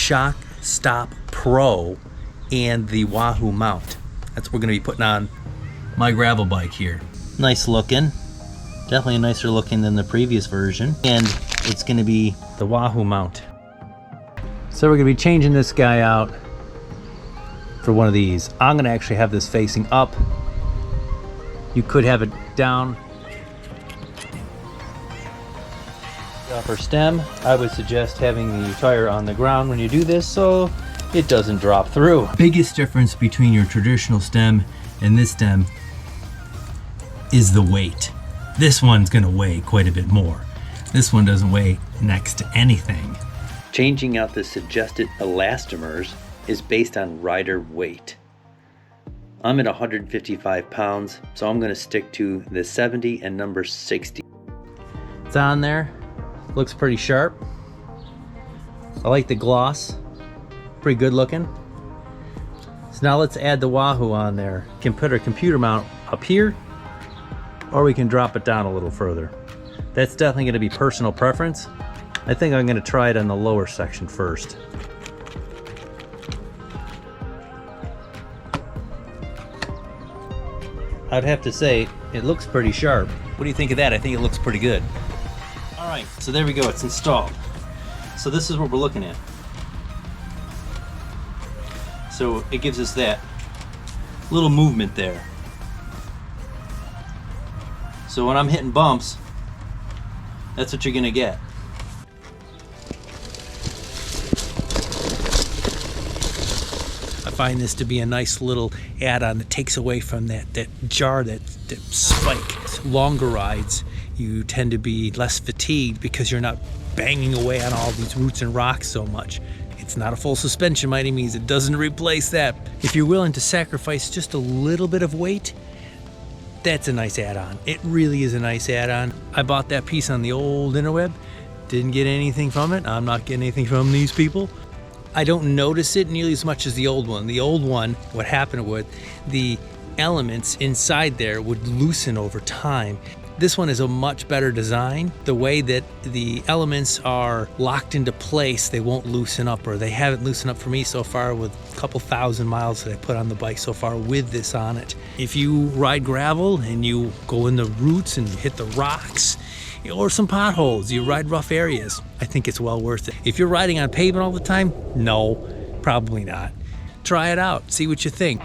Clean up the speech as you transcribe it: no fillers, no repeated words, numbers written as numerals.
ShockStop PRO and the Wahoo Mount. That's what we're gonna be putting on my gravel bike here. Nice looking. Definitely nicer looking than the previous version. And it's gonna be the Wahoo Mount. So we're gonna be changing this guy out for one of these. I'm gonna actually have this facing up. You could have it down. The upper stem, I would suggest having the tire on the ground when you do this so it doesn't drop through. Biggest difference between your traditional stem and this stem is the weight. This one's gonna weigh quite a bit more. This one doesn't weigh next to anything. Changing out the suggested elastomers is based on rider weight. I'm at 155 pounds, so I'm gonna stick to the 70 and number 60. It's on there, looks pretty sharp. I like the gloss, pretty good looking. So now let's add the Wahoo on there. Can put our computer mount up here, or we can drop it down a little further. That's definitely gonna be personal preference. I think I'm gonna try it on the lower section first. I'd have to say, it looks pretty sharp. What do you think of that? I think it looks pretty good. All right, so there we go, it's installed. So this is what we're looking at. So it gives us that little movement there. So when I'm hitting bumps, that's what you're gonna get. I find this to be a nice little add-on that takes away from that jar, that spike. Longer rides, you tend to be less fatigued because you're not banging away on all these roots and rocks so much. It's not a full suspension by any means. It doesn't replace that. If you're willing to sacrifice just a little bit of weight, that's a nice add-on. It really is a nice add-on. I bought that piece on the old interweb. Didn't get anything from it. I'm not getting anything from these people. I don't notice it nearly as much as the old one. The old one, what happened with the elements inside there would loosen over time. This one is a much better design. The way that the elements are locked into place, they won't loosen up, or they haven't loosened up for me so far with a couple thousand miles that I put on the bike so far with this on it. If you ride gravel and you go in the roots and hit the rocks, or some potholes, you ride rough areas, I think it's well worth it. If you're riding on pavement all the time, no, probably not. Try it out, see what you think.